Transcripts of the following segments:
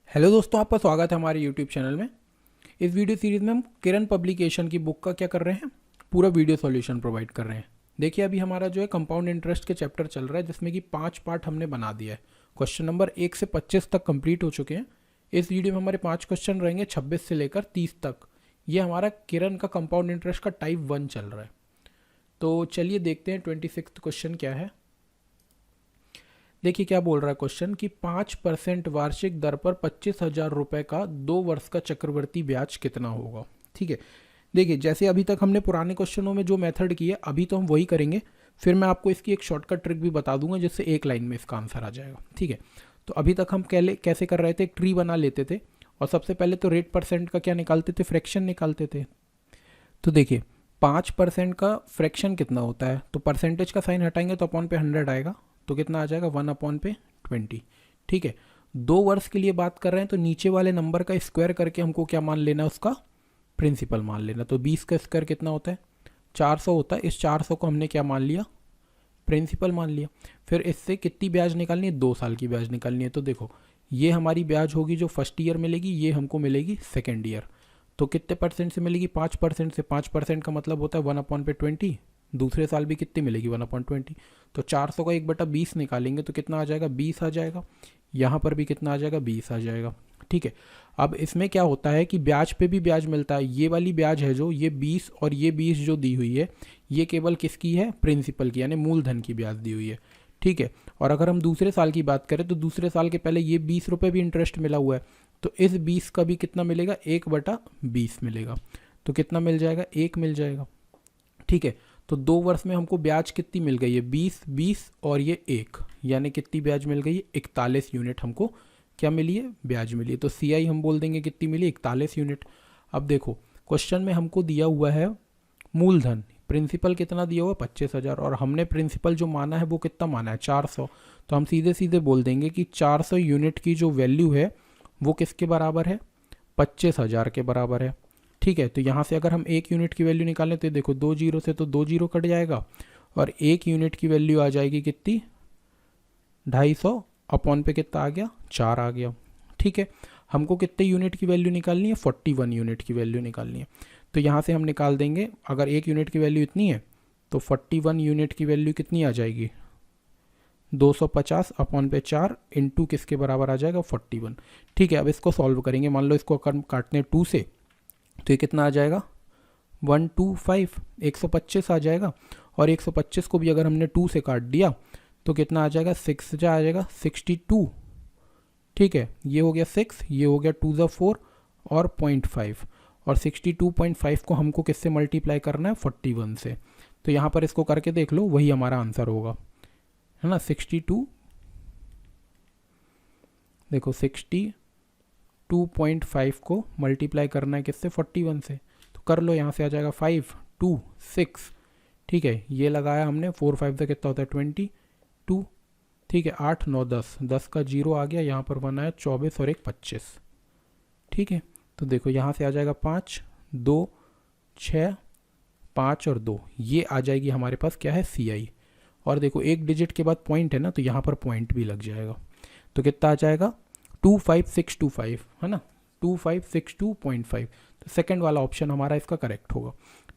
Hello दोस्तों, आपका स्वागत है हमारे यूट्यूब चैनल में। इस वीडियो सीरीज़ में हम किरण पब्लिकेशन की बुक का क्या कर रहे हैं, पूरा वीडियो सॉल्यूशन प्रोवाइड कर रहे हैं। देखिए, अभी हमारा जो है कंपाउंड इंटरेस्ट के चैप्टर चल रहा है, जिसमें कि 5 पार्ट हमने बना दिया है। क्वेश्चन नंबर 1 से 25 तक कंप्लीट हो चुके हैं। इस वीडियो में हमारे 5 क्वेश्चन रहेंगे 26 से लेकर 30 तक। ये हमारा किरण का कंपाउंड इंटरेस्ट का टाइप 1 चल रहा है। तो चलिए देखते हैं 26 क्वेश्चन क्या है। देखिए क्या बोल रहा है क्वेश्चन कि 5% वार्षिक दर पर 25,000 रुपये का 2 वर्ष का चक्रवर्ती ब्याज कितना होगा। ठीक है, देखिए जैसे अभी तक हमने पुराने क्वेश्चनों में जो मेथड की है, अभी तो हम वही करेंगे। फिर मैं आपको इसकी एक शॉर्टकट ट्रिक भी बता दूंगा, जिससे एक लाइन में इसका आंसर आ जाएगा। ठीक है, तो अभी तक हम कैसे कर रहे थे, एक ट्री बना लेते थे और सबसे पहले तो रेट परसेंट का क्या निकालते थे, फ्रैक्शन निकालते थे। तो देखिए 5% का फ्रैक्शन कितना होता है, तो परसेंटेज का साइन हटाएंगे तो अपॉन पे 100 आएगा, तो कितना आ जाएगा 1/20। ठीक है, 2 वर्ष के लिए बात कर रहे हैं, तो नीचे वाले नंबर का स्क्वायर करके हमको क्या मान लेना है, उसका प्रिंसिपल मान लेना। तो 20 का स्क्वायर कितना होता है, 400 होता है। इस 400 को हमने क्या मान लिया, प्रिंसिपल मान लिया। फिर इससे कितनी ब्याज निकालनी है, 2 साल की ब्याज निकालनी है। तो देखो ये हमारी ब्याज होगी जो फर्स्ट ईयर मिलेगी, ये हमको मिलेगी सेकेंड ईयर। तो कितने परसेंट से मिलेगी, 5% से। 5% का मतलब होता है 1/20। दूसरे साल भी कितनी मिलेगी, 1/20। तो 400 का 1/20 निकालेंगे तो कितना आ जाएगा, 20 आ जाएगा। यहाँ पर भी कितना आ जाएगा, 20 आ जाएगा। ठीक है, अब इसमें क्या होता है कि ब्याज पे भी ब्याज मिलता है। ये वाली ब्याज है जो, ये 20 और ये 20 जो दी हुई है, ये केवल किसकी है, प्रिंसिपल की, यानी मूलधन की ब्याज दी हुई है। ठीक है, और अगर हम दूसरे साल की बात करें तो दूसरे साल के पहले ये 20 रुपये भी इंटरेस्ट मिला हुआ है, तो इस 20 का भी कितना मिलेगा, 1/20 मिलेगा। तो कितना मिल जाएगा, 1 मिल जाएगा। ठीक है, तो 2 वर्ष में हमको ब्याज कितनी मिल गई है, 20, 20 और ये 1, यानी कितनी ब्याज मिल गई है, 41 यूनिट हमको क्या मिली है, ब्याज मिली है। तो CI हम बोल देंगे कितनी मिली, 41 यूनिट। अब देखो क्वेश्चन में हमको दिया हुआ है मूलधन, प्रिंसिपल कितना दिया हुआ है, 25,000, और हमने प्रिंसिपल जो माना है वो कितना माना है, 400। तो हम सीधे सीधे बोल देंगे कि 400 यूनिट की जो वैल्यू है वो किसके बराबर है, 25,000 के बराबर है। ठीक है, तो यहाँ से अगर हम 1 यूनिट की वैल्यू निकालें तो देखो 2 जीरो से तो 2 जीरो कट जाएगा, और 1 यूनिट की वैल्यू आ जाएगी कितनी, 250, अपॉन पे कितना आ गया, 4 आ गया। ठीक है, हमको कितने यूनिट की वैल्यू निकालनी है, 41 यूनिट की वैल्यू निकालनी है। तो यहाँ से हम निकाल देंगे, अगर 1 यूनिट की वैल्यू इतनी है तो 41 यूनिट की वैल्यू कितनी आ जाएगी, 250 अपॉन पे 4 इंटू किसके बराबर आ जाएगा, 41। ठीक है, अब इसको सॉल्व करेंगे। मान लो इसको अगर काटने 2 से, तो ये कितना आ जाएगा, 125, 125 आ जाएगा। और 125 को भी अगर हमने 2 से काट दिया तो कितना आ जाएगा, 6 जा आ जाएगा, 62। ठीक है, ये हो गया 6, ये हो गया 2 4 और 0.5, और 62.5 को हमको किससे मल्टीप्लाई करना है, 41 से। तो यहाँ पर इसको करके देख लो, वही हमारा आंसर होगा, है ना। 62, देखो 62.5 को मल्टीप्लाई करना है किससे, 41 से। तो कर लो, यहाँ से आ जाएगा 5 2 6। ठीक है, ये लगाया हमने, 4 5 से कितना होता है, 22। ठीक है, 8 9 10, 10 का जीरो आ गया, यहाँ पर बना है 24 और 1 25। ठीक है, तो देखो यहाँ से आ जाएगा 5 2 6 5 और 2, ये आ जाएगी हमारे पास क्या है, CI। और देखो एक डिजिट के बाद पॉइंट है ना, तो यहाँ पर पॉइंट भी लग जाएगा। तो कितना आ जाएगा, 25625, है ना, 2562.5। तो सेकंड वाला ऑप्शन हमारा इसका करेक्ट होगा।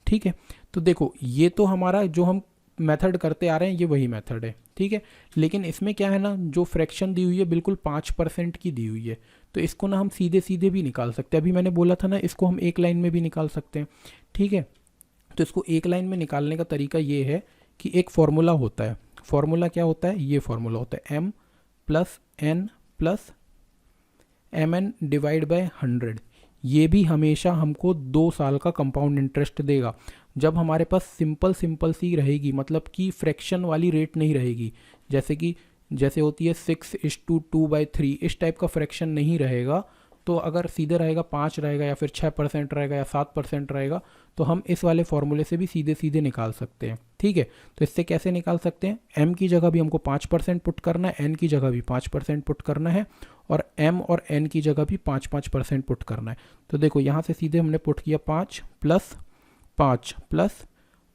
ठीक है, तो देखो ये तो हमारा जो हम मेथड करते आ रहे हैं, ये वही मेथड है। ठीक है, लेकिन इसमें क्या है ना, जो फ्रैक्शन दी हुई है बिल्कुल 5% की दी हुई है, तो इसको ना हम सीधे सीधे भी निकाल सकते हैं। अभी मैंने बोला था ना, इसको हम एक लाइन में भी निकाल सकते हैं। ठीक है, तो इसको एक लाइन में निकालने का तरीका ये है कि एक फॉर्मूला होता है। फॉर्मूला क्या होता है, ये फॉर्मूला होता है m plus n plus mn divide by 100। ये भी हमेशा हमको 2 साल का कंपाउंड इंटरेस्ट देगा, जब हमारे पास सिंपल सिंपल सी रहेगी, मतलब कि फ्रैक्शन वाली रेट नहीं रहेगी। जैसे होती है 6:2/3, इस टाइप का फ्रैक्शन नहीं रहेगा। तो अगर सीधे रहेगा 5 रहेगा, या फिर 6% रहेगा, या 7% रहेगा, तो हम इस वाले फॉर्मूले से भी सीधे सीधे निकाल सकते हैं। ठीक है, तो इससे कैसे निकाल सकते हैं, m की जगह भी हमको 5% पुट करना है, n की जगह भी 5% पुट करना है, और m और n की जगह भी 5-5% पुट करना है। तो देखो यहाँ से सीधे हमने पुट किया 5 प्लस 5 प्लस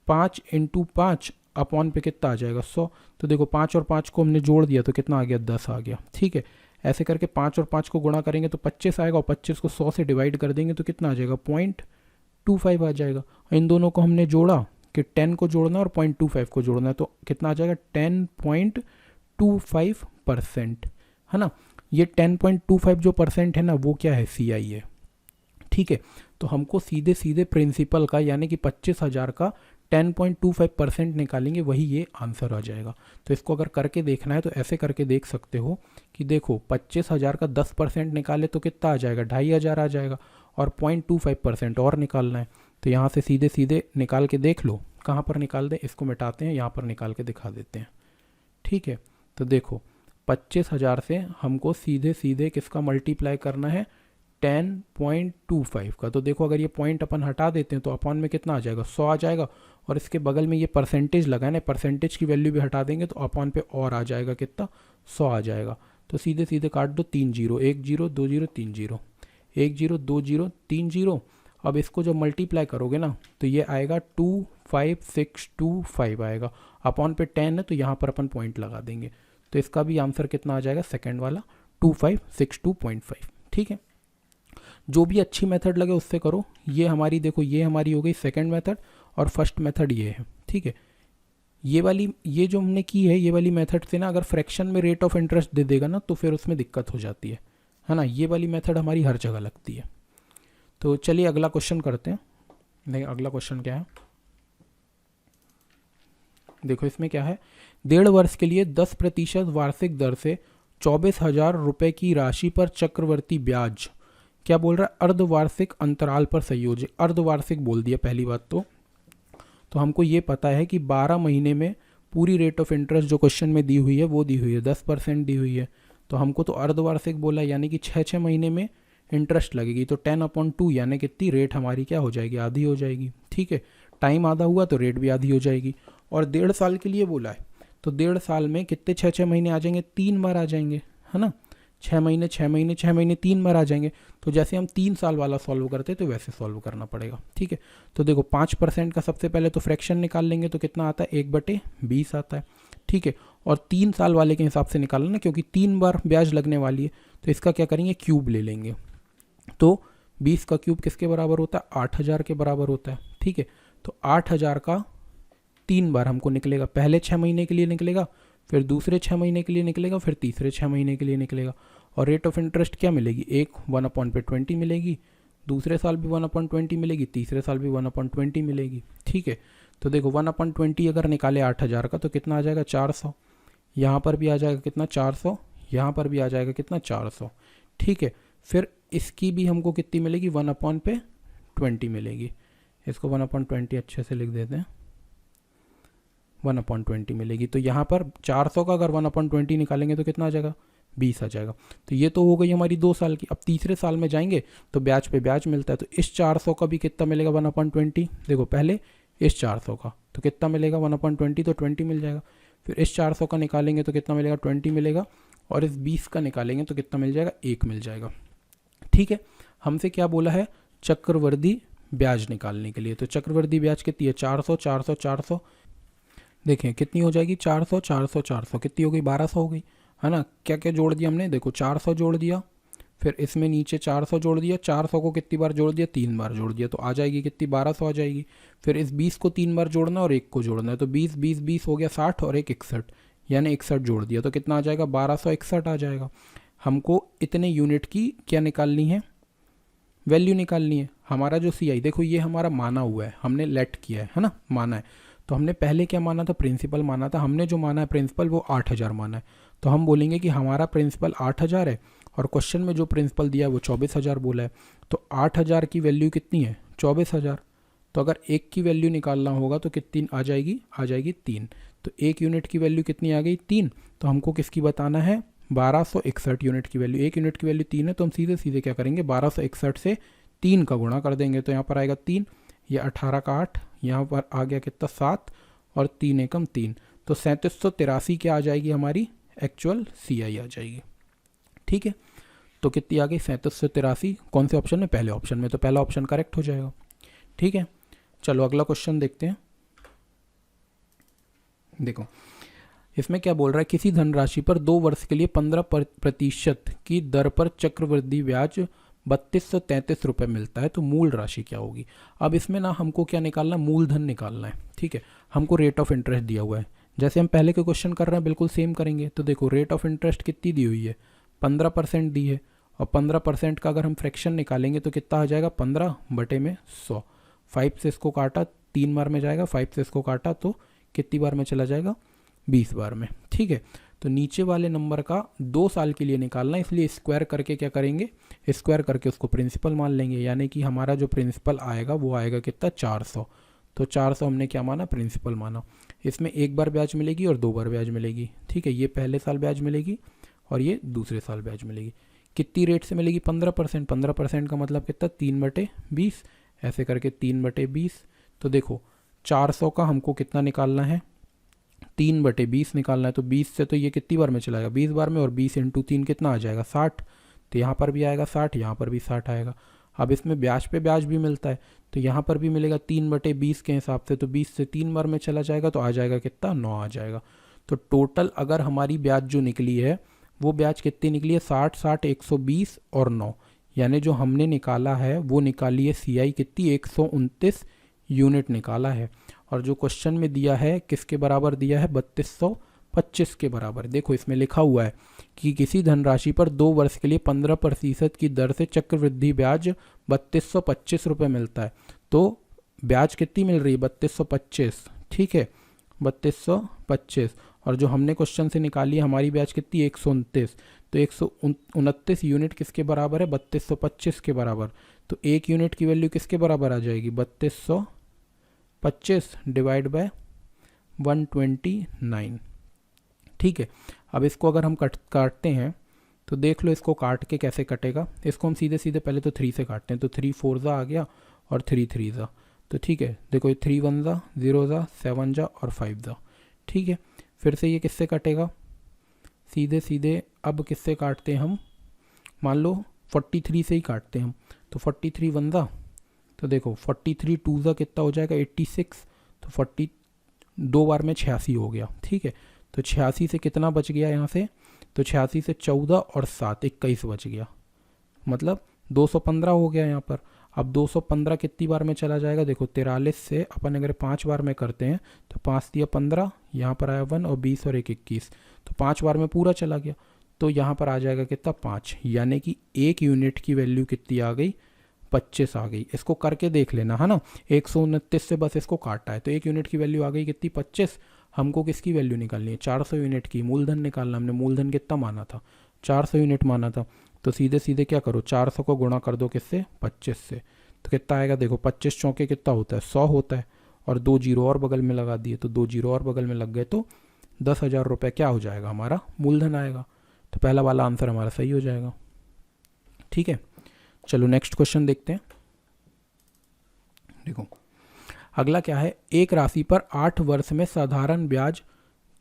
5 इंटू 5 अपॉन पे कितना आ जाएगा, 100। तो देखो 5 और 5 को हमने जोड़ दिया तो कितना आ गया, 10 आ गया। ठीक है, ऐसे करके 5 और 5 को गुणा करेंगे तो 25 आएगा, और 25 को 100 से डिवाइड कर देंगे तो कितना आ जाएगा 0.25 आ जाएगा। इन दोनों को हमने जोड़ा कि 10 को जोड़ना और 0.25 को जोड़ना है, तो कितना आ जाएगा 10.25%, है ना। ये 10.25 जो परसेंट है ना, वो क्या है, CI है, ठीक है। तो हमको सीधे सीधे प्रिंसिपल का यानी कि 25,000 का 10.25% निकालेंगे, वही ये आंसर आ जाएगा। तो इसको अगर करके देखना है तो ऐसे करके देख सकते हो कि देखो 25,000 का 10% निकाले तो कितना आ जाएगा, 2,500 आ जाएगा, और 0.25% और निकालना है। तो यहाँ से सीधे सीधे निकाल के देख लो, कहाँ पर निकाल दें, इसको मिटाते हैं, यहाँ पर निकाल के दिखा देते हैं, ठीक है। तो देखो 25,000 से हमको सीधे सीधे किसका मल्टीप्लाई करना है, 10.25 का। तो देखो अगर ये पॉइंट अपन हटा देते हैं तो अपॉन में कितना आ जाएगा, 100 आ जाएगा, और इसके बगल में ये परसेंटेज लगा है ना, परसेंटेज की वैल्यू भी हटा देंगे तो अपॉन पे और आ जाएगा कितना, 100 आ जाएगा। तो सीधे सीधे काट दो, 3 zero, 1 zero 2 zero 3 zero, 1 zero 2 zero 3 zero. अब इसको जब मल्टीप्लाई करोगे ना तो ये आएगा 25625 आएगा, अपॉन पे 10 है तो यहाँ पर अपन पॉइंट लगा देंगे। तो इसका भी आंसर कितना आ जाएगा, सेकेंड वाला 2562.5, ठीक है। जो भी अच्छी मेथड लगे उससे करो। ये हमारी देखो, ये हमारी हो गई सेकंड मेथड, और फर्स्ट मेथड ये है, ठीक है। ये वाली, ये जो हमने की है, ये वाली मेथड से ना अगर फ्रैक्शन में रेट ऑफ इंटरेस्ट दे देगा ना तो फिर उसमें दिक्कत हो जाती है ना। ये वाली मेथड हमारी हर जगह लगती है। तो चलिए अगला क्वेश्चन करते हैं। नहीं, अगला क्वेश्चन क्या है, देखो इसमें क्या है, 1.5 वर्ष के लिए 10% वार्षिक दर से 24,000 रुपये की राशि पर चक्रवर्ती ब्याज, क्या बोल रहा है, अर्धवार्षिक अंतराल पर संयोजित, अर्धवार्षिक बोल दिया पहली बात। तो हमको ये पता है कि 12 महीने में पूरी रेट ऑफ इंटरेस्ट जो क्वेश्चन में दी हुई है वो दी हुई है 10% दी हुई है। तो हमको तो अर्धवार्षिक बोला है, यानी कि 6 महीने में इंटरेस्ट लगेगी, तो 10/2 यानी कितनी रेट हमारी क्या हो जाएगी, आधी हो जाएगी, ठीक है। टाइम आधा हुआ तो रेट भी आधी हो जाएगी। और 1.5 साल के लिए बोला है, तो 1.5 साल में कितने 6 महीने आ जाएंगे, 3 बार आ जाएंगे, है ना। 6 महीने 6 महीने 6 महीने 3 बार आ जाएंगे। तो जैसे हम 3 साल वाला सॉल्व करते तो वैसे सॉल्व करना पड़ेगा, ठीक है। तो देखो 5% का सबसे पहले तो फ्रैक्शन निकाल लेंगे, तो कितना आता है, 1/20 आता है, ठीक है। और 3 साल वाले के हिसाब से निकालना ना, क्योंकि 3 बार ब्याज लगने वाली है, तो इसका क्या करेंगे, क्यूब ले लेंगे। तो 20 का क्यूब किसके बराबर होता है, 8,000 के बराबर होता है, ठीक है। तो 8,000 का 3 बार हमको निकलेगा, पहले 6 महीने के लिए निकलेगा, फिर दूसरे 6 महीने के लिए निकलेगा, फिर तीसरे 6 महीने के लिए निकलेगा। और रेट ऑफ इंटरेस्ट क्या मिलेगी, एक 1/20 मिलेगी, दूसरे साल भी 1/20 मिलेगी, तीसरे साल भी 1/20 मिलेगी, ठीक है। तो देखो 1/20 अगर निकाले 8,000 का तो कितना आ जाएगा, 400। यहाँ पर भी आ जाएगा कितना, 400, यहाँ पर भी आ जाएगा कितना, 400, ठीक है। फिर इसकी भी हमको कितनी मिलेगी, 1/20 मिलेगी। इसको 1/20 अच्छे से लिख देते हैं, 1/20 मिलेगी। तो यहाँ पर 400 का अगर 1/20 निकालेंगे तो कितना आ जाएगा, 20 आ जाएगा। तो ये तो हो गई हमारी 2 साल की। अब तीसरे साल में जाएंगे तो ब्याज पे ब्याज मिलता है, तो इस 400 का भी कितना मिलेगा, 1/20। देखो पहले इस 400 का तो कितना मिलेगा, 1/20, तो 20 मिल जाएगा। फिर इस 400 का निकालेंगे तो कितना मिलेगा, 20 मिलेगा। और इस 20 का निकालेंगे तो कितना मिल जाएगा, 1 मिल जाएगा, ठीक है। हमसे क्या बोला है, चक्रवृद्धि ब्याज निकालने के लिए। तो चक्रवृद्धि ब्याज कितनी है, 400 400 400, देखें कितनी हो जाएगी, 400 400 400, कितनी हो गई, 1200 हो गई, है ना। क्या क्या जोड़ दिया हमने, देखो 400 जोड़ दिया, फिर इसमें नीचे 400 जोड़ दिया, 400 को कितनी बार जोड़ दिया, 3 बार जोड़ दिया, तो आ जाएगी कितनी, 1200 आ जाएगी। फिर इस 20 को 3 बार जोड़ना और 1 को जोड़ना है, तो 20 20 20 हो गया 60 और 1 61, यानी 61 जोड़ दिया, तो कितना आ जाएगा, 1261 आ जाएगा। हमको इतने यूनिट की क्या निकालनी है, वैल्यू निकालनी है। हमारा जो CI देखो ये हमारा माना हुआ है, हमने लेट किया है ना, माना है। तो हमने पहले क्या माना था, प्रिंसिपल माना था। हमने जो माना है प्रिंसिपल वो 8,000 माना है। तो हम बोलेंगे कि हमारा प्रिंसिपल 8,000 है और क्वेश्चन में जो प्रिंसिपल दिया है वो 24,000 बोला है। तो 8,000 की वैल्यू कितनी है, 24,000। तो अगर एक की वैल्यू निकालना होगा तो कितनी आ जाएगी, आ जाएगी 3। तो एक यूनिट की वैल्यू कितनी आ गई, 3। तो हमको किसकी बताना है, 1261 यूनिट की वैल्यू। एक यूनिट की वैल्यू 3 है, तो हम सीधे सीधे क्या करेंगे, 1261 से 3 का गुणा कर देंगे। तो यहाँ पर आएगा 3, यह 18 का 8, यहाँ पर आ गया कितना 7, और 3 एकम 3, तो 3783 क्या आ जाएगी हमारी एक्चुअल CI आ जाएगी, ठीक है। तो कितनी आ गई, 3783, कौन से ऑप्शन में, पहले ऑप्शन में। तो पहला ऑप्शन करेक्ट हो जाएगा, ठीक है। चलो अगला क्वेश्चन देखते हैं। देखो इसमें क्या बोल रहा है, किसी धनराशि पर 2 वर्ष के लिए 15% की दर पर चक्रवृद्धि ब्याज 3233 रुपये मिलता है, तो मूल राशि क्या होगी। अब इसमें ना हमको क्या निकालना है, मूलधन निकालना है। ठीक है, हमको रेट ऑफ इंटरेस्ट दिया हुआ है, जैसे हम पहले के क्वेश्चन कर रहे हैं बिल्कुल सेम करेंगे। तो देखो रेट ऑफ इंटरेस्ट कितनी दी हुई है, 15% दी है, और 15% का अगर हम फ्रैक्शन निकालेंगे तो कितना आ जाएगा, 15/100। 5 से इसको काटा 3 बार में जाएगा, 5 से इसको काटा तो कितनी बार में चला जाएगा, 20 बार में। ठीक है, तो नीचे वाले नंबर का 2 साल के लिए निकालना है, इसलिए स्क्वायर करके क्या करेंगे, स्क्वायर करके उसको प्रिंसिपल मान लेंगे, यानी कि हमारा जो प्रिंसिपल आएगा वो आएगा कितना, 400। तो 400 हमने क्या माना, प्रिंसिपल माना। इसमें एक बार ब्याज मिलेगी और 2 बार ब्याज मिलेगी। ठीक है, ये पहले साल ब्याज मिलेगी और ये दूसरे साल ब्याज मिलेगी। कितनी रेट से मिलेगी, 15%। 15% का मतलब कितना, 3/20, ऐसे करके 3/20। तो देखो 400 का हमको कितना निकालना है, 3/20 निकालना है। तो 20 से तो ये कितनी बार में चलाएगा, 20 बार में, और 20 × 3 कितना आ जाएगा, 60। तो यहाँ पर भी आएगा 60, यहाँ पर भी 60 आएगा। अब इसमें ब्याज पे ब्याज भी मिलता है, तो यहाँ पर भी मिलेगा 3/20 के हिसाब से। तो 20 से 3 बार में चला जाएगा तो आ जाएगा कितना, 9 आ जाएगा। तो टोटल अगर हमारी ब्याज जो निकली है वो ब्याज कितनी निकली है, 60, 60, 120 और 9, यानी जो हमने निकाला है वो निकाली है CI कितनी, 129 यूनिट निकाला है। और जो क्वेश्चन में दिया है किसके बराबर दिया है, 3225 के बराबर। देखो इसमें लिखा हुआ है कि किसी धनराशि पर 2 वर्ष के लिए 15% की दर से चक्रवृद्धि ब्याज 3225 रुपये मिलता है। तो ब्याज कितनी मिल रही है, 3225। ठीक है, 3225, और जो हमने क्वेश्चन से निकाली है हमारी ब्याज कितनी, 129। तो 129 यूनिट किसके बराबर है, 3225 के बराबर। तो 1 यूनिट की वैल्यू किसके बराबर आ जाएगी, 3225 डिवाइड बाय 129। ठीक है, अब इसको अगर हम काटते हैं तो देख लो इसको काट के कैसे कटेगा। इसको हम सीधे सीधे पहले तो 3 से काटते हैं, तो 3 4 जा आ गया और 3 3 जा। तो ठीक है, देखो 3 1 जा, 0 जा, 7 जा और 5 जा। ठीक है, फिर से ये किससे कटेगा, सीधे सीधे अब किससे काटते हैं हम, मान लो 43 से ही काटते हैं हम। तो 43 1 जा, तो देखो 43 2 जा कितना हो जाएगा, 86। तो 40 2 बार में 86 हो गया। ठीक है, तो 86 से कितना बच गया यहाँ से, तो 86 से 14 और 7 21 बच गया, मतलब 215 हो गया यहाँ पर। अब 215 कितनी बार में चला जाएगा, देखो 43 से अपन अगर 5 बार में करते हैं तो 5 दिया 15, यहाँ पर आया 1 और 20 और 1 21, तो 5 बार में पूरा चला गया। तो यहाँ पर आ जाएगा कितना, 5, यानी कि 1 यूनिट की वैल्यू कितनी आ गई, 25 आ गई। इसको करके देख लेना है ना, 129 से बस इसको काटा है तो 1 यूनिट की वैल्यू आ गई कितनी, 25। हमको किसकी वैल्यू निकालनी है, 400 यूनिट की, मूलधन निकालना। हमने मूलधन कितना माना था, 400 यूनिट माना था। तो सीधे सीधे क्या करो, 400 को गुणा कर दो किससे, 25 से। तो कितना आएगा, देखो 25 चौके कितना होता है, 100 होता है, और 2 जीरो और बगल में लगा दिए, तो 2 जीरो और बगल में लग गए, तो 10,000 रुपये क्या हो जाएगा, हमारा मूलधन आएगा। तो पहला वाला आंसर हमारा सही हो जाएगा। ठीक है, चलो नेक्स्ट क्वेश्चन देखते हैं। देखो अगला क्या है, एक राशि पर 8 वर्ष में साधारण ब्याज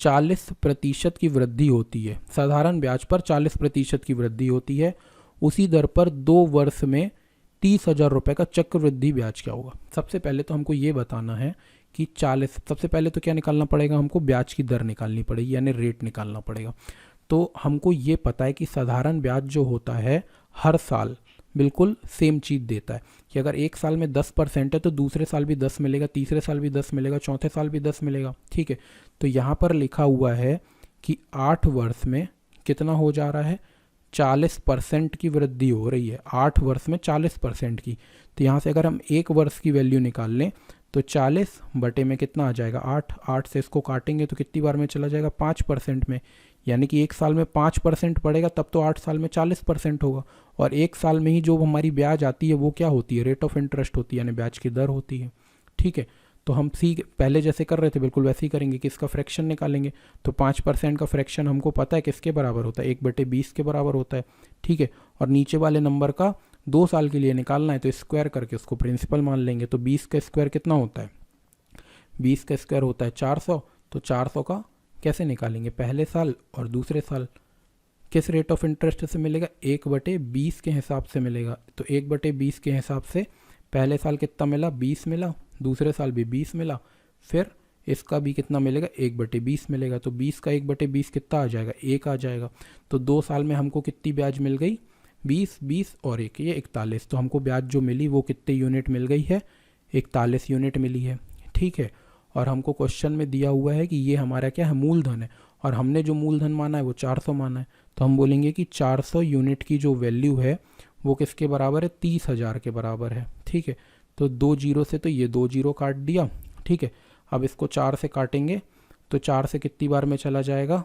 40% की वृद्धि होती है। साधारण ब्याज पर 40% की वृद्धि होती है, उसी दर पर 2 वर्ष में 30,000 रुपये का चक्रवृद्धि ब्याज क्या होगा। सबसे पहले तो हमको ये बताना है कि 40, सबसे पहले तो क्या निकालना पड़ेगा, हमको ब्याज की दर निकालनी पड़ेगी, यानी रेट निकालना पड़ेगा। तो हमको ये पता है कि साधारण ब्याज जो होता है हर साल बिल्कुल सेम चीज़ देता है, कि अगर एक साल में 10% है तो दूसरे साल भी 10 मिलेगा, तीसरे साल भी 10 मिलेगा, चौथे साल भी 10 मिलेगा। ठीक है, तो यहाँ पर लिखा हुआ है कि 8 वर्ष में कितना हो जा रहा है, 40% की वृद्धि हो रही है। 8 वर्ष में 40% की, तो यहाँ से अगर हम 1 वर्ष की वैल्यू निकाल लें तो 40 बटे में कितना आ जाएगा, 8। 8 से इसको काटेंगे तो कितनी बार में चला जाएगा, 5% में, यानी कि एक साल में 5% पड़ेगा, तब तो 8 साल में 40% होगा। और एक साल में ही जो हमारी ब्याज आती है वो क्या होती है, रेट ऑफ इंटरेस्ट होती है, यानी ब्याज की दर होती है। ठीक है, तो हम पहले जैसे कर रहे थे बिल्कुल वैसे ही करेंगे कि इसका फ्रैक्शन निकालेंगे। तो 5% का फ्रैक्शन हमको पता है किसके बराबर होता है, 1/20 के बराबर होता है। ठीक है, और नीचे वाले नंबर का 2 साल के लिए निकालना है तो स्क्वायर करके उसको प्रिंसिपल मान लेंगे। तो 20 का स्क्वायर कितना होता है, 20 का स्क्वायर होता है 400। तो 400 का कैसे निकालेंगे, पहले साल और दूसरे साल किस रेट ऑफ इंटरेस्ट से मिलेगा, 1/20 के हिसाब से मिलेगा। तो 1/20 के हिसाब से पहले साल कितना मिला, 20 मिला, दूसरे साल भी 20 मिला, फिर इसका भी कितना मिलेगा, 1/20 मिलेगा। तो 20 का 1/20 कितना आ जाएगा, 1 आ जाएगा। तो 2 साल में हमको कितनी ब्याज मिल गई, 20, 20 और 1, ये 41। तो हमको ब्याज जो मिली वो कितने यूनिट मिल गई है, 41 यूनिट मिली है। ठीक है, और हमको क्वेश्चन में दिया हुआ है कि ये हमारा क्या है, मूलधन है, और हमने जो मूलधन माना है वो 400 माना है। तो हम बोलेंगे कि 400 यूनिट की जो वैल्यू है वो किसके बराबर है, 30,000 के बराबर है। ठीक है, तो 2 जीरो से तो ये 2 जीरो काट दिया। ठीक है, अब इसको 4 से काटेंगे तो 4 से कितनी बार में चला जाएगा,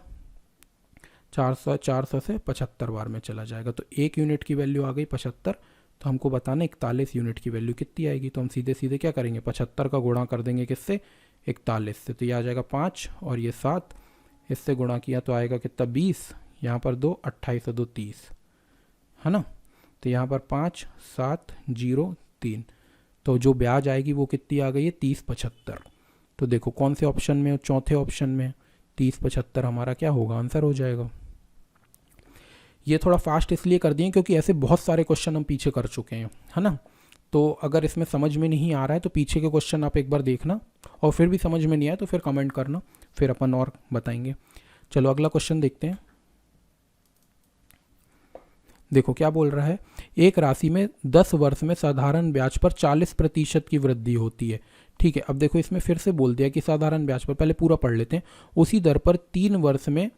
400 से 75 बार में चला जाएगा। तो 1 यूनिट की वैल्यू आ गई 75। तो हमको बताना 41 यूनिट की वैल्यू कितनी आएगी। तो हम सीधे सीधे क्या करेंगे, 75 का गुणा कर देंगे किससे, 41 से। तो ये आ जाएगा 5 और ये 7, इससे गुणा किया तो आएगा कितना, 20, यहाँ पर 2, 28 और 2 30, है ना। तो यहाँ पर 5 7 0 3, तो जो ब्याज आएगी वो कितनी आ गई है, 30,75। तो देखो कौन से ऑप्शन में, चौथे ऑप्शन में 30,75 हमारा क्या होगा, आंसर हो जाएगा। ये थोड़ा फास्ट इसलिए कर दिए क्योंकि ऐसे बहुत सारे क्वेश्चन हम पीछे कर चुके हैं, है ना। तो अगर इसमें समझ में नहीं आ रहा है तो पीछे के क्वेश्चन आप एक बार देखना, और फिर भी समझ में नहीं आया तो फिर कमेंट करना, फिर अपन और बताएंगे। चलो अगला क्वेश्चन देखते हैं। देखो क्या बोल रहा है, एक राशि में 10 वर्ष में साधारण ब्याज पर 40% की वृद्धि होती है। ठीक है, अब देखो इसमें फिर से बोल दिया कि साधारण ब्याज पर, पहले पूरा पढ़ लेते हैं। उसी दर पर 3 वर्ष में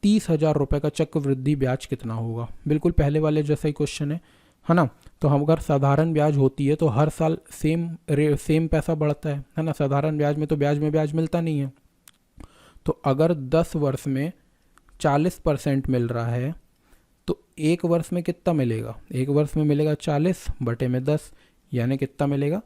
30,000 रुपये का चक्रवृद्धि ब्याज कितना होगा। बिल्कुल पहले वाले जैसा ही क्वेश्चन है ना। तो हम अगर साधारण ब्याज होती है तो हर साल सेम पैसा बढ़ता है ना। साधारण ब्याज में तो ब्याज में ब्याज मिलता नहीं है। तो अगर 10 वर्ष में 40% मिल रहा है तो एक वर्ष में कितना मिलेगा, एक वर्ष में मिलेगा 40/10, यानी कितना मिलेगा,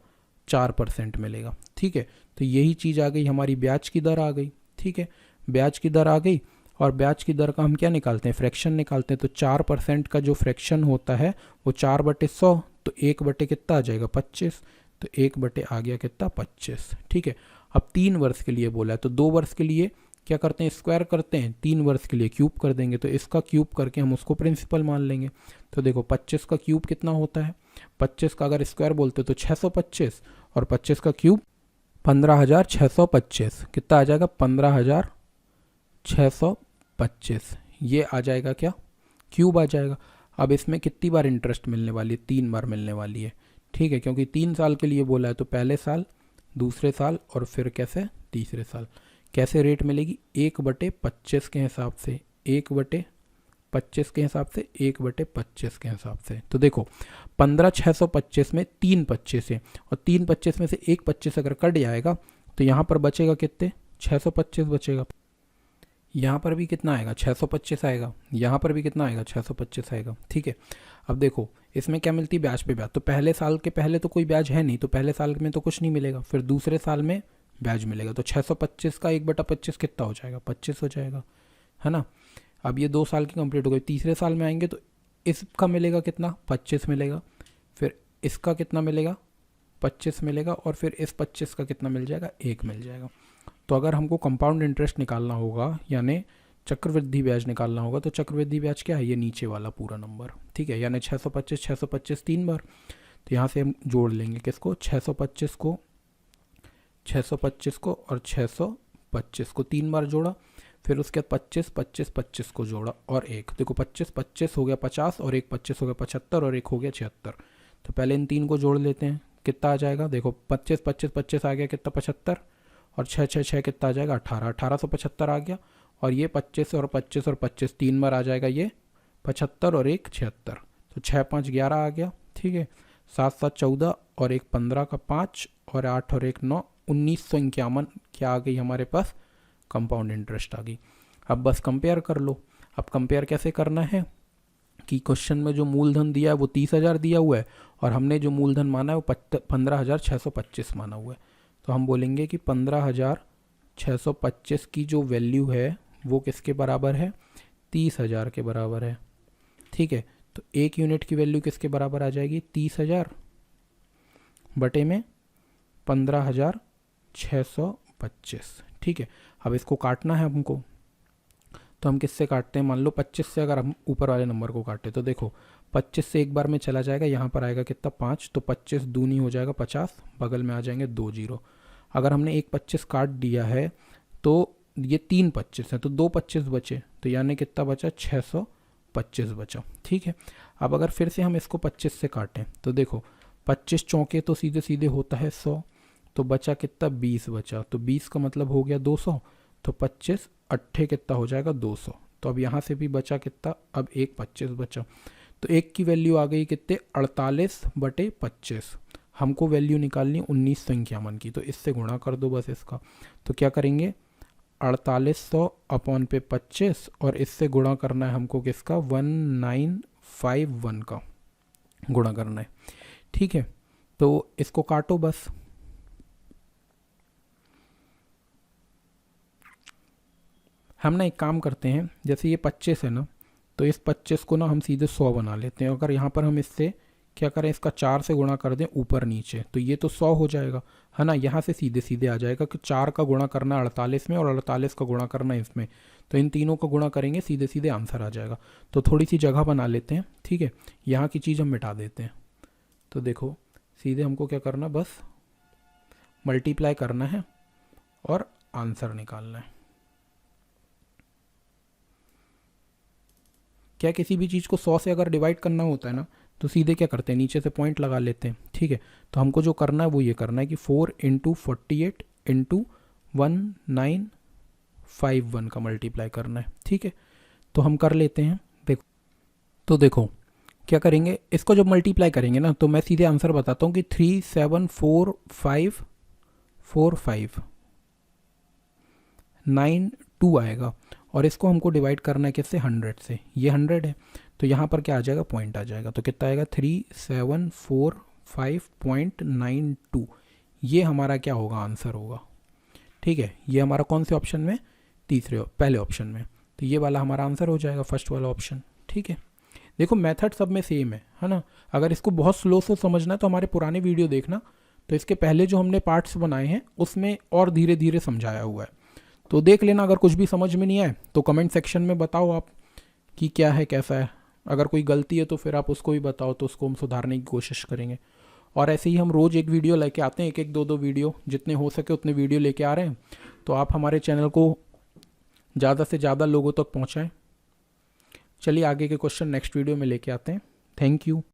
4% मिलेगा। ठीक है, तो यही चीज़ आ गई, हमारी ब्याज की दर आ गई। ठीक है, ब्याज की दर आ गई, और ब्याज की दर का हम क्या निकालते हैं, फ्रैक्शन निकालते हैं। तो 4% का जो फ्रैक्शन होता है वो 4/100, तो 1 कितना आ जाएगा, 25। तो 1 आ गया कितना, 25। ठीक है, अब 3 वर्ष के लिए बोला है, तो 2 वर्ष के लिए क्या करते हैं, स्क्वायर करते हैं, 3 वर्ष के लिए क्यूब कर देंगे। तो इसका क्यूब करके हम उसको प्रिंसिपल मान लेंगे। तो देखो 25 का क्यूब कितना होता है, 25 का अगर स्क्वायर बोलते तो 625, और 25 का क्यूब 15,625, कितना आ जाएगा, 15,625। ये आ जाएगा क्या, क्यूब आ जाएगा। अब इसमें कितनी बार इंटरेस्ट मिलने वाली है, 3 बार मिलने वाली है। ठीक है, क्योंकि 3 साल के लिए बोला है, तो पहले साल, दूसरे साल और फिर कैसे, तीसरे साल। कैसे रेट मिलेगी, 1/25 के हिसाब से, 1/25 के हिसाब से, 1/25 के हिसाब से। तो देखो 15,625 में 3 25 है, और 3 25 में से 1 25 अगर कट जाएगा तो यहाँ पर बचेगा कितने, 625 बचेगा। यहाँ पर भी कितना आएगा, 625 आएगा। यहाँ पर भी कितना आएगा, 625 आएगा। ठीक है, अब देखो इसमें क्या मिलती है, ब्याज पे ब्याज। तो पहले साल के पहले तो कोई ब्याज है नहीं, तो पहले साल में तो कुछ नहीं मिलेगा, फिर दूसरे साल में ब्याज मिलेगा। तो 625 का 1/25 कितना हो जाएगा, 25 हो जाएगा, है ना। अब ये 2 साल की कंप्लीट हो गई, तीसरे साल में आएंगे तो इसका मिलेगा कितना, 25 मिलेगा, फिर इसका कितना मिलेगा, 25 मिलेगा, और फिर इस 25 का कितना मिल जाएगा, 1 मिल जाएगा। तो अगर हमको कंपाउंड इंटरेस्ट निकालना होगा, यानी चक्रवृद्धि ब्याज निकालना होगा, तो चक्रवृद्धि ब्याज क्या है, ये नीचे वाला पूरा नंबर। ठीक है, यानी 625 625 3 बार। तो यहाँ से हम जोड़ लेंगे किसको, 625 को, 625 को और 625 को 3 बार जोड़ा, फिर उसके बाद 25 25 25 को जोड़ा और 1। देखो 25 25 हो गया 50, और 1 25 हो गया 75, और 1 हो गया 76। तो पहले इन 3 को जोड़ लेते हैं, कितना आ जाएगा, देखो 25 25 25 आ गया कितना, 75, और 6 6 6 कितना आ जाएगा, 18, 1875 आ गया। और ये 25 और 25 और 25 3 बार आ जाएगा, ये 75 और 1 76। तो 6 5 11 आ गया। ठीक है, 7 7 14 और 1 15 का 5, और 8 और 1 9, 1951 क्या आ गई हमारे पास, कंपाउंड इंटरेस्ट आ गई। अब बस कंपेयर कर लो। अब कंपेयर कैसे करना है कि क्वेश्चन में जो मूलधन दिया है वो 30,000 दिया हुआ है, और हमने जो मूलधन माना है वो 15,625 माना हुआ है। तो हम बोलेंगे कि 15,625 की जो वैल्यू है वो किसके बराबर है, 30,000 के बराबर है। ठीक है, तो 1 यूनिट की वैल्यू किसके बराबर आ जाएगी, 30,000 बटे में 15,625। ठीक है, अब इसको काटना है हमको, तो हम किससे काटते हैं, मान लो 25 से अगर हम ऊपर वाले नंबर को काटे, तो देखो 25 से एक बार में चला जाएगा, यहाँ पर आएगा कितना 5, तो 25 दूनी हो जाएगा 50, बगल में आ जाएंगे 2 जीरो। अगर हमने एक 25 काट दिया है तो ये 3 25 है, तो 2 25 बचे, तो यानी कितना बचा, 625 बचा। ठीक है, अब अगर फिर से हम इसको 25 से काटें तो देखो 25 चौके तो सीधे सीधे होता है 100, तो बचा कितना, 20 बचा, तो 20 का मतलब हो गया 200, तो 25 अट्ठे कितना हो जाएगा, 200। तो अब यहाँ से भी बचा कितना, अब एक 25 बचा, तो एक की वैल्यू आ गई कितने, 48/25। हमको वैल्यू निकालनी 19 संख्या मन की, तो इससे गुणा कर दो बस इसका। तो क्या करेंगे, 4800 अपॉन पे 25, और इससे गुणा करना है हमको किसका, 1951 का गुणा करना है। ठीक है, तो इसको काटो बस। हम ना एक काम करते हैं, जैसे ये 25 है ना, तो इस 25 को ना हम सीधे 100 बना लेते हैं। अगर यहाँ पर हम इससे क्या करें, इसका 4 से गुणा कर दें ऊपर नीचे, तो ये तो 100 हो जाएगा, है ना। यहाँ से सीधे सीधे आ जाएगा कि 4 का गुणा करना 48 में और 48 का गुणा करना इसमें, तो इन तीनों का गुणा करेंगे, सीधे सीधे आंसर आ जाएगा। तो थोड़ी सी जगह बना लेते हैं, ठीक है, यहाँ की चीज़ हम मिटा देते हैं। तो देखो सीधे हमको क्या करना, बस मल्टीप्लाई करना है और आंसर निकालना है। क्या किसी भी चीज़ को 100 से अगर डिवाइड करना होता है ना, तो सीधे क्या करते हैं, नीचे से पॉइंट लगा लेते हैं। ठीक है, तो हमको जो करना है वो ये करना है कि 4 × 48 × 1951 का मल्टीप्लाई करना है। ठीक है, तो हम कर लेते हैं। देखो तो देखो क्या करेंगे, इसको जब मल्टीप्लाई करेंगे ना, तो मैं सीधे आंसर बताता हूँ कि 37459 आएगा, और इसको हमको डिवाइड करना है किससे, 100 से। ये 100 है, तो यहाँ पर क्या आ जाएगा, पॉइंट आ जाएगा, तो कितना आएगा, 3745.92। ये हमारा क्या होगा, आंसर होगा। ठीक है, ये हमारा कौन से ऑप्शन में, पहले ऑप्शन में, तो ये वाला हमारा आंसर हो जाएगा, फर्स्ट वाला ऑप्शन। ठीक है, देखो मेथड सब में सेम है ना। अगर इसको बहुत स्लो से समझना है तो हमारे पुराने वीडियो देखना, तो इसके पहले जो हमने पार्ट्स बनाए हैं उसमें और धीरे धीरे समझाया हुआ है, तो देख लेना। अगर कुछ भी समझ में नहीं आए तो कमेंट सेक्शन में बताओ आप कि क्या है, कैसा है। अगर कोई गलती है तो फिर आप उसको भी बताओ, तो उसको हम सुधारने की कोशिश करेंगे। और ऐसे ही हम रोज़ एक वीडियो लेके आते हैं, एक 2 वीडियो, जितने हो सके उतने वीडियो लेके आ रहे हैं। तो आप हमारे चैनल को ज़्यादा से ज़्यादा लोगों तक पहुँचाएँ। चलिए आगे के क्वेश्चन नेक्स्ट वीडियो में लेके आते हैं। Thank you.